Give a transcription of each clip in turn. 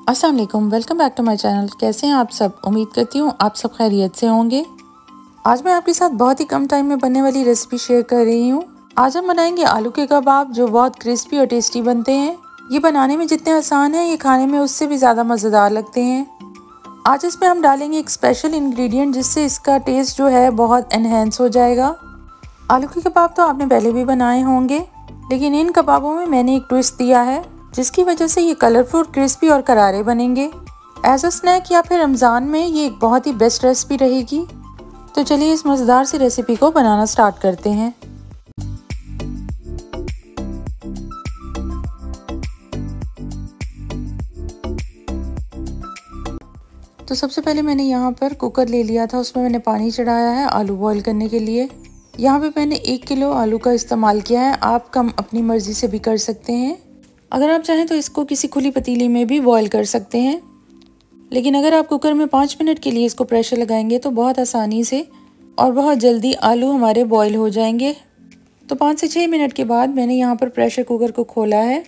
अस्सलाम वालेकुम, welcome back to my channel. कैसे हैं आप सब? उम्मीद करती हूँ आप सब खैरियत से होंगे। आज मैं आपके साथ बहुत ही कम टाइम में बनने वाली रेसिपी शेयर कर रही हूँ। आज हम बनाएंगे आलू के कबाब जो बहुत क्रिस्पी और टेस्टी बनते हैं। ये बनाने में जितने आसान हैं ये खाने में उससे भी ज़्यादा मज़ेदार लगते हैं। आज इसमें हम डालेंगे एक स्पेशल इंग्रेडिएंट जिससे इसका टेस्ट जो है बहुत एनहेंस हो जाएगा। आलू के कबाब तो आपने पहले भी बनाए होंगे, लेकिन इन कबाबों में मैंने एक ट्विस्ट दिया है जिसकी वजह से ये कलरफुल, क्रिस्पी और करारे बनेंगे। एज अ स्नैक या फिर रमज़ान में ये एक बहुत ही बेस्ट रेसिपी रहेगी। तो चलिए इस मज़ेदार सी रेसिपी को बनाना स्टार्ट करते हैं। तो सबसे पहले मैंने यहाँ पर कुकर ले लिया था, उसमें मैंने पानी चढ़ाया है आलू बॉईल करने के लिए। यहाँ पे मैंने 1 किलो आलू का इस्तेमाल किया है। आप कम अपनी मर्ज़ी से भी कर सकते हैं। अगर आप चाहें तो इसको किसी खुली पतीली में भी बॉईल कर सकते हैं, लेकिन अगर आप कुकर में 5 मिनट के लिए इसको प्रेशर लगाएंगे तो बहुत आसानी से और बहुत जल्दी आलू हमारे बॉईल हो जाएंगे। तो 5 से 6 मिनट के बाद मैंने यहाँ पर प्रेशर कुकर को खोला है।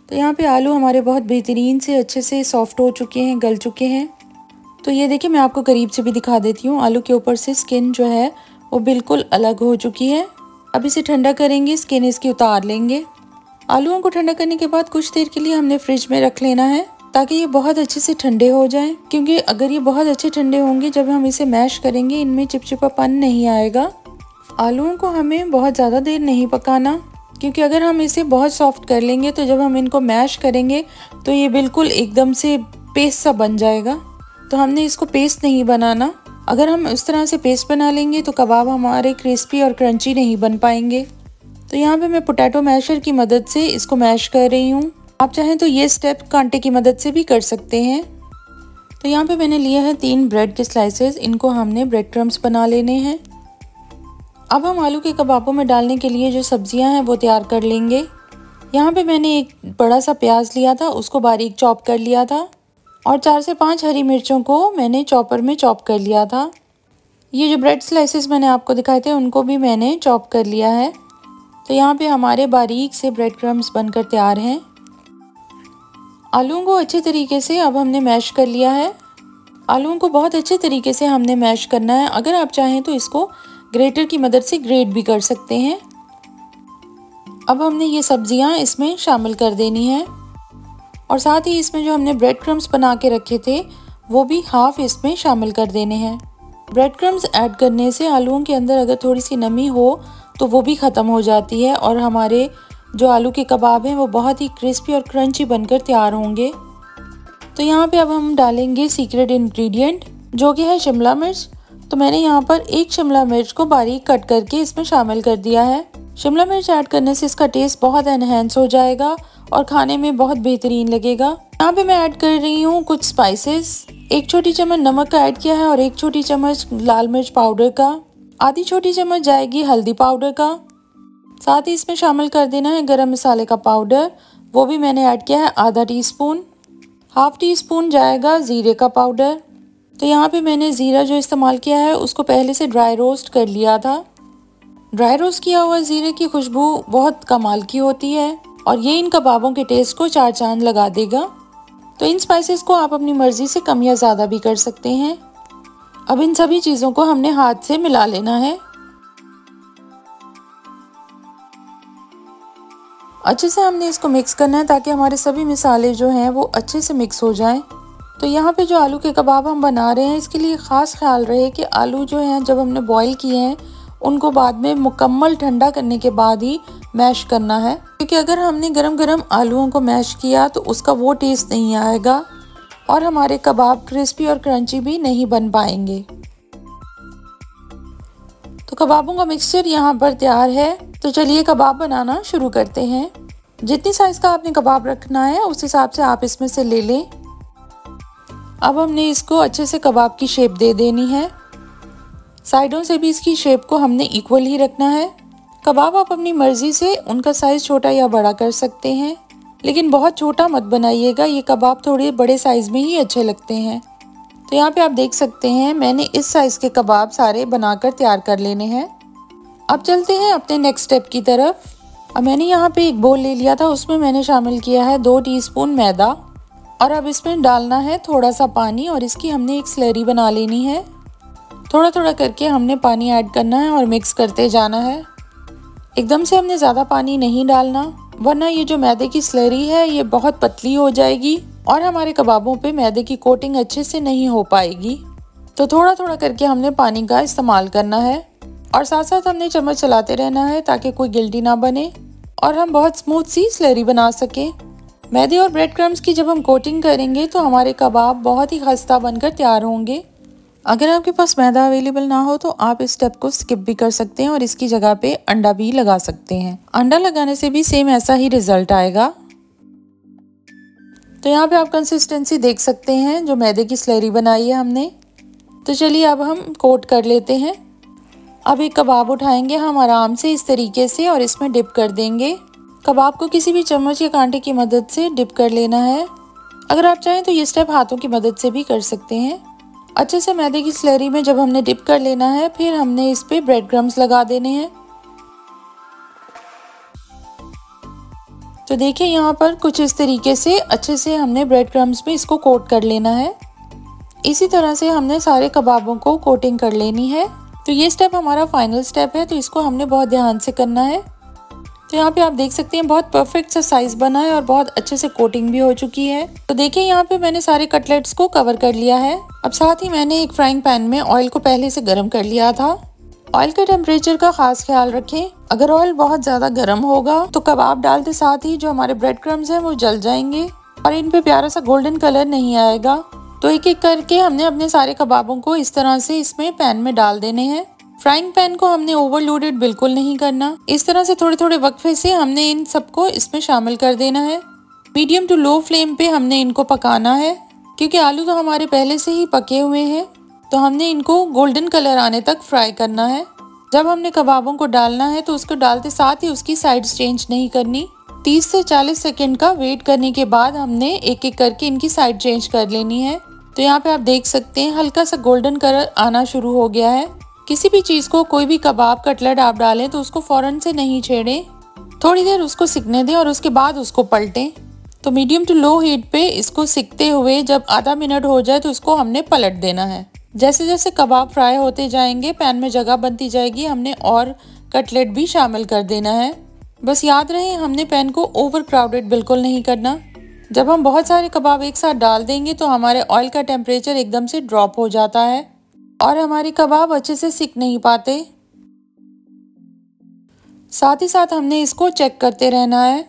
तो यहाँ पे आलू हमारे बहुत बेहतरीन से अच्छे से सॉफ्ट हो चुके हैं, गल चुके हैं। तो ये देखिए, मैं आपको करीब से भी दिखा देती हूँ। आलू के ऊपर से स्किन जो है वो बिल्कुल अलग हो चुकी है। अब इसे ठंडा करेंगे, स्किन इसकी उतार लेंगे। आलूओं को ठंडा करने के बाद कुछ देर के लिए हमने फ्रिज में रख लेना है ताकि ये बहुत अच्छे से ठंडे हो जाएं, क्योंकि अगर ये बहुत अच्छे ठंडे होंगे जब हम इसे मैश करेंगे इनमें चिपचिपापन नहीं आएगा। आलूओं को हमें बहुत ज़्यादा देर नहीं पकाना, क्योंकि अगर हम इसे बहुत सॉफ्ट कर लेंगे तो जब हम इनको मैश करेंगे तो ये बिल्कुल एकदम से पेस्ट सा बन जाएगा। तो हमने इसको पेस्ट नहीं बनाना। अगर हम इस तरह से पेस्ट बना लेंगे तो कबाब हमारे क्रिस्पी और क्रंची नहीं बन पाएंगे। तो यहाँ पे मैं पोटैटो मैशर की मदद से इसको मैश कर रही हूँ। आप चाहें तो ये स्टेप कांटे की मदद से भी कर सकते हैं। तो यहाँ पे मैंने लिया है 3 ब्रेड के स्लाइसेस। इनको हमने ब्रेड क्रम्स बना लेने हैं। अब हम आलू के कबाबों में डालने के लिए जो सब्जियाँ हैं वो तैयार कर लेंगे। यहाँ पे मैंने एक बड़ा सा प्याज लिया था, उसको बारीक चॉप कर लिया था, और 4 से 5 हरी मिर्चों को मैंने चॉपर में चॉप कर लिया था। ये जो ब्रेड स्लाइसेस मैंने आपको दिखाए थे उनको भी मैंने चॉप कर लिया है। तो यहाँ पे हमारे बारीक से ब्रेड क्रम्स बनकर तैयार हैं। आलूओं को अच्छे तरीके से अब हमने मैश कर लिया है। आलूओं को बहुत अच्छे तरीके से हमने मैश करना है। अगर आप चाहें तो इसको ग्रेटर की मदद से ग्रेट भी कर सकते हैं। अब हमने ये सब्जियां इसमें शामिल कर देनी है, और साथ ही इसमें जो हमने ब्रेड क्रम्स बना के रखे थे वो भी हाफ इसमें शामिल कर देने हैं। ब्रेड क्रम्स ऐड करने से आलूओं के अंदर अगर थोड़ी सी नमी हो तो वो भी ख़त्म हो जाती है, और हमारे जो आलू के कबाब हैं वो बहुत ही क्रिस्पी और क्रंची बनकर तैयार होंगे। तो यहाँ पे अब हम डालेंगे सीक्रेट इंग्रेडिएंट जो कि है शिमला मिर्च। तो मैंने यहाँ पर 1 शिमला मिर्च को बारीक कट करके इसमें शामिल कर दिया है। शिमला मिर्च ऐड करने से इसका टेस्ट बहुत एनहेंस हो जाएगा और खाने में बहुत बेहतरीन लगेगा। यहाँ पे मैं ऐड कर रही हूँ कुछ स्पाइसेस। 1 छोटी चम्मच नमक का ऐड किया है, और 1 छोटी चम्मच लाल मिर्च पाउडर का, आधी छोटी चम्मच जाएगी हल्दी पाउडर का। साथ ही इसमें शामिल कर देना है गरम मसाले का पाउडर, वो भी मैंने ऐड किया है आधा टीस्पून। हाफ टी स्पून जाएगा ज़ीरे का पाउडर। तो यहाँ पे मैंने ज़ीरा जो इस्तेमाल किया है उसको पहले से ड्राई रोस्ट कर लिया था। ड्राई रोस्ट किया हुआ ज़ीरे की खुशबू बहुत कमाल की होती है, और ये इन कबाबों के टेस्ट को 4 चांद लगा देगा। तो इन स्पाइसेस को आप अपनी मर्ज़ी से कम या ज़्यादा भी कर सकते हैं। अब इन सभी चीज़ों को हमने हाथ से मिला लेना है। अच्छे से हमने इसको मिक्स करना है ताकि हमारे सभी मसाले जो हैं वो अच्छे से मिक्स हो जाएं। तो यहाँ पे जो आलू के कबाब हम बना रहे हैं इसके लिए ख़ास ख्याल रहे कि आलू जो हैं जब हमने बॉईल किए हैं उनको बाद में मुकम्मल ठंडा करने के बाद ही मैश करना है, क्योंकि अगर हमने गरम गरम आलूओं को मैश किया तो उसका वो टेस्ट नहीं आएगा और हमारे कबाब क्रिस्पी और क्रंची भी नहीं बन पाएंगे। तो कबाबों का मिक्सचर यहाँ पर तैयार है। तो चलिए कबाब बनाना शुरू करते हैं। जितनी साइज़ का आपने कबाब रखना है उस हिसाब से आप इसमें से ले लें। अब हमने इसको अच्छे से कबाब की शेप दे देनी है। साइडों से भी इसकी शेप को हमने इक्वल ही रखना है। कबाब आप अपनी मर्ज़ी से उनका साइज़ छोटा या बड़ा कर सकते हैं, लेकिन बहुत छोटा मत बनाइएगा। ये कबाब थोड़े बड़े साइज़ में ही अच्छे लगते हैं। तो यहाँ पे आप देख सकते हैं मैंने इस साइज़ के कबाब सारे बनाकर तैयार कर लेने हैं। अब चलते हैं अपने नेक्स्ट स्टेप की तरफ। अब मैंने यहाँ पे एक बोल ले लिया था, उसमें मैंने शामिल किया है 2 टीस्पून मैदा। और अब इसमें डालना है थोड़ा सा पानी और इसकी हमने एक स्लरी बना लेनी है। थोड़ा थोड़ा करके हमने पानी ऐड करना है और मिक्स करते जाना है। एकदम से हमने ज़्यादा पानी नहीं डालना, वरना ये जो मैदे की स्लरी है ये बहुत पतली हो जाएगी और हमारे कबाबों पे मैदे की कोटिंग अच्छे से नहीं हो पाएगी। तो थोड़ा थोड़ा करके हमने पानी का इस्तेमाल करना है और साथ साथ हमने चम्मच चलाते रहना है ताकि कोई गिल्टी ना बने और हम बहुत स्मूथ सी स्लरी बना सकें। मैदे और ब्रेड क्रम्स की जब हम कोटिंग करेंगे तो हमारे कबाब बहुत ही खस्ता बनकर तैयार होंगे। अगर आपके पास मैदा अवेलेबल ना हो तो आप इस स्टेप को स्किप भी कर सकते हैं और इसकी जगह पे अंडा भी लगा सकते हैं। अंडा लगाने से भी सेम ऐसा ही रिजल्ट आएगा। तो यहाँ पे आप कंसिस्टेंसी देख सकते हैं जो मैदे की स्लरी बनाई है हमने। तो चलिए अब हम कोट कर लेते हैं। अब एक कबाब उठाएंगे हम आराम से इस तरीके से और इसमें डिप कर देंगे। कबाब को किसी भी चम्मच या कांटे की मदद से डिप कर लेना है। अगर आप चाहें तो ये स्टेप हाथों की मदद से भी कर सकते हैं। अच्छे से मैदे की स्लरी में जब हमने डिप कर लेना है, फिर हमने इस पे ब्रेड क्रम्स लगा देने हैं। तो देखिए यहाँ पर कुछ इस तरीके से अच्छे से हमने ब्रेड क्रम्स में इसको कोट कर लेना है। इसी तरह से हमने सारे कबाबों को कोटिंग कर लेनी है। तो ये स्टेप हमारा फाइनल स्टेप है, तो इसको हमने बहुत ध्यान से करना है। तो यहाँ पे आप देख सकते हैं बहुत परफेक्ट सा साइज बना है और बहुत अच्छे से कोटिंग भी हो चुकी है। तो देखिए यहाँ पे मैंने सारे कटलेट्स को कवर कर लिया है। अब साथ ही मैंने एक फ्राइंग पैन में ऑयल को पहले से गर्म कर लिया था। ऑयल के टेम्परेचर का खास ख्याल रखें। अगर ऑयल बहुत ज्यादा गर्म होगा तो कबाब डालते साथ ही जो हमारे ब्रेड क्रम्स हैं वो जल जाएंगे और इन पे प्यारा सा गोल्डन कलर नहीं आएगा। तो एक एक करके हमने अपने सारे कबाबों को इस तरह से इसमें पैन में डाल देने हैं। फ्राइंग पैन को हमने ओवरलोडेड बिल्कुल नहीं करना। इस तरह से थोड़े थोड़े वक्फे से हमने इन सबको इसमें शामिल कर देना है। मीडियम टू लो फ्लेम पे हमने इनको पकाना है, क्योंकि आलू तो हमारे पहले से ही पके हुए हैं। तो हमने इनको गोल्डन कलर आने तक फ्राई करना है। जब हमने कबाबों को डालना है तो उसको डालते साथ ही उसकी साइड्स चेंज नहीं करनी। 30 से 40 सेकेंड का वेट करने के बाद हमने एक एक करके इनकी साइड चेंज कर लेनी है। तो यहाँ पे आप देख सकते हैं हल्का सा गोल्डन कलर आना शुरू हो गया है। किसी भी चीज़ को, कोई भी कबाब कटलेट आप डालें तो उसको फौरन से नहीं छेड़ें, थोड़ी देर उसको सिकने दें और उसके बाद उसको पलटें। तो मीडियम टू लो हीट पे इसको सिकते हुए जब आधा मिनट हो जाए तो इसको हमने पलट देना है। जैसे जैसे कबाब फ्राई होते जाएंगे, पैन में जगह बनती जाएगी, हमने और कटलेट भी शामिल कर देना है। बस याद रहे हमने पैन को ओवर क्राउडेड बिल्कुल नहीं करना। जब हम बहुत सारे कबाब एक साथ डाल देंगे तो हमारे ऑयल का टेम्परेचर एकदम से ड्रॉप हो जाता है और हमारे कबाब अच्छे से सिक नहीं पाते। साथ ही साथ हमने इसको चेक करते रहना है,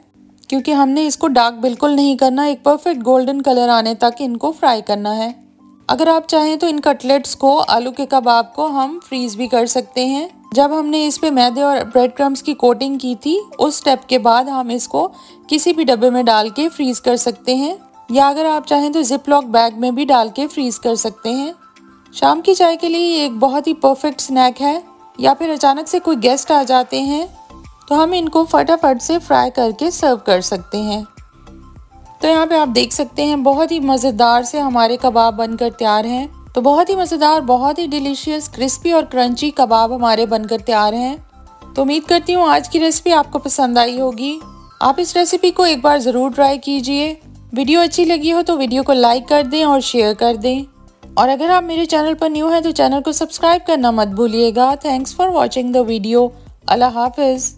क्योंकि हमने इसको डार्क बिल्कुल नहीं करना। एक परफेक्ट गोल्डन कलर आने तक इनको फ्राई करना है। अगर आप चाहें तो इन कटलेट्स को, आलू के कबाब को हम फ्रीज भी कर सकते हैं। जब हमने इस पे मैदे और ब्रेड क्रम्स की कोटिंग की थी, उस स्टेप के बाद हम इसको किसी भी डब्बे में डाल के फ्रीज कर सकते हैं, या अगर आप चाहें तो जिप लॉक बैग में भी डाल के फ्रीज कर सकते हैं। शाम की चाय के लिए ये एक बहुत ही परफेक्ट स्नैक है, या फिर अचानक से कोई गेस्ट आ जाते हैं तो हम इनको फटाफट से फ्राई करके सर्व कर सकते हैं। तो यहाँ पे आप देख सकते हैं बहुत ही मज़ेदार से हमारे कबाब बनकर तैयार हैं। तो बहुत ही मज़ेदार, बहुत ही डिलीशियस, क्रिस्पी और क्रंची कबाब हमारे बनकर तैयार हैं। तो उम्मीद करती हूँ आज की रेसिपी आपको पसंद आई होगी। आप इस रेसिपी को एक बार ज़रूर ट्राई कीजिए। वीडियो अच्छी लगी हो तो वीडियो को लाइक कर दें और शेयर कर दें। और अगर आप मेरे चैनल पर न्यू हैं तो चैनल को सब्सक्राइब करना मत भूलिएगा। Thanks for watching the video. Allah हाफिज़।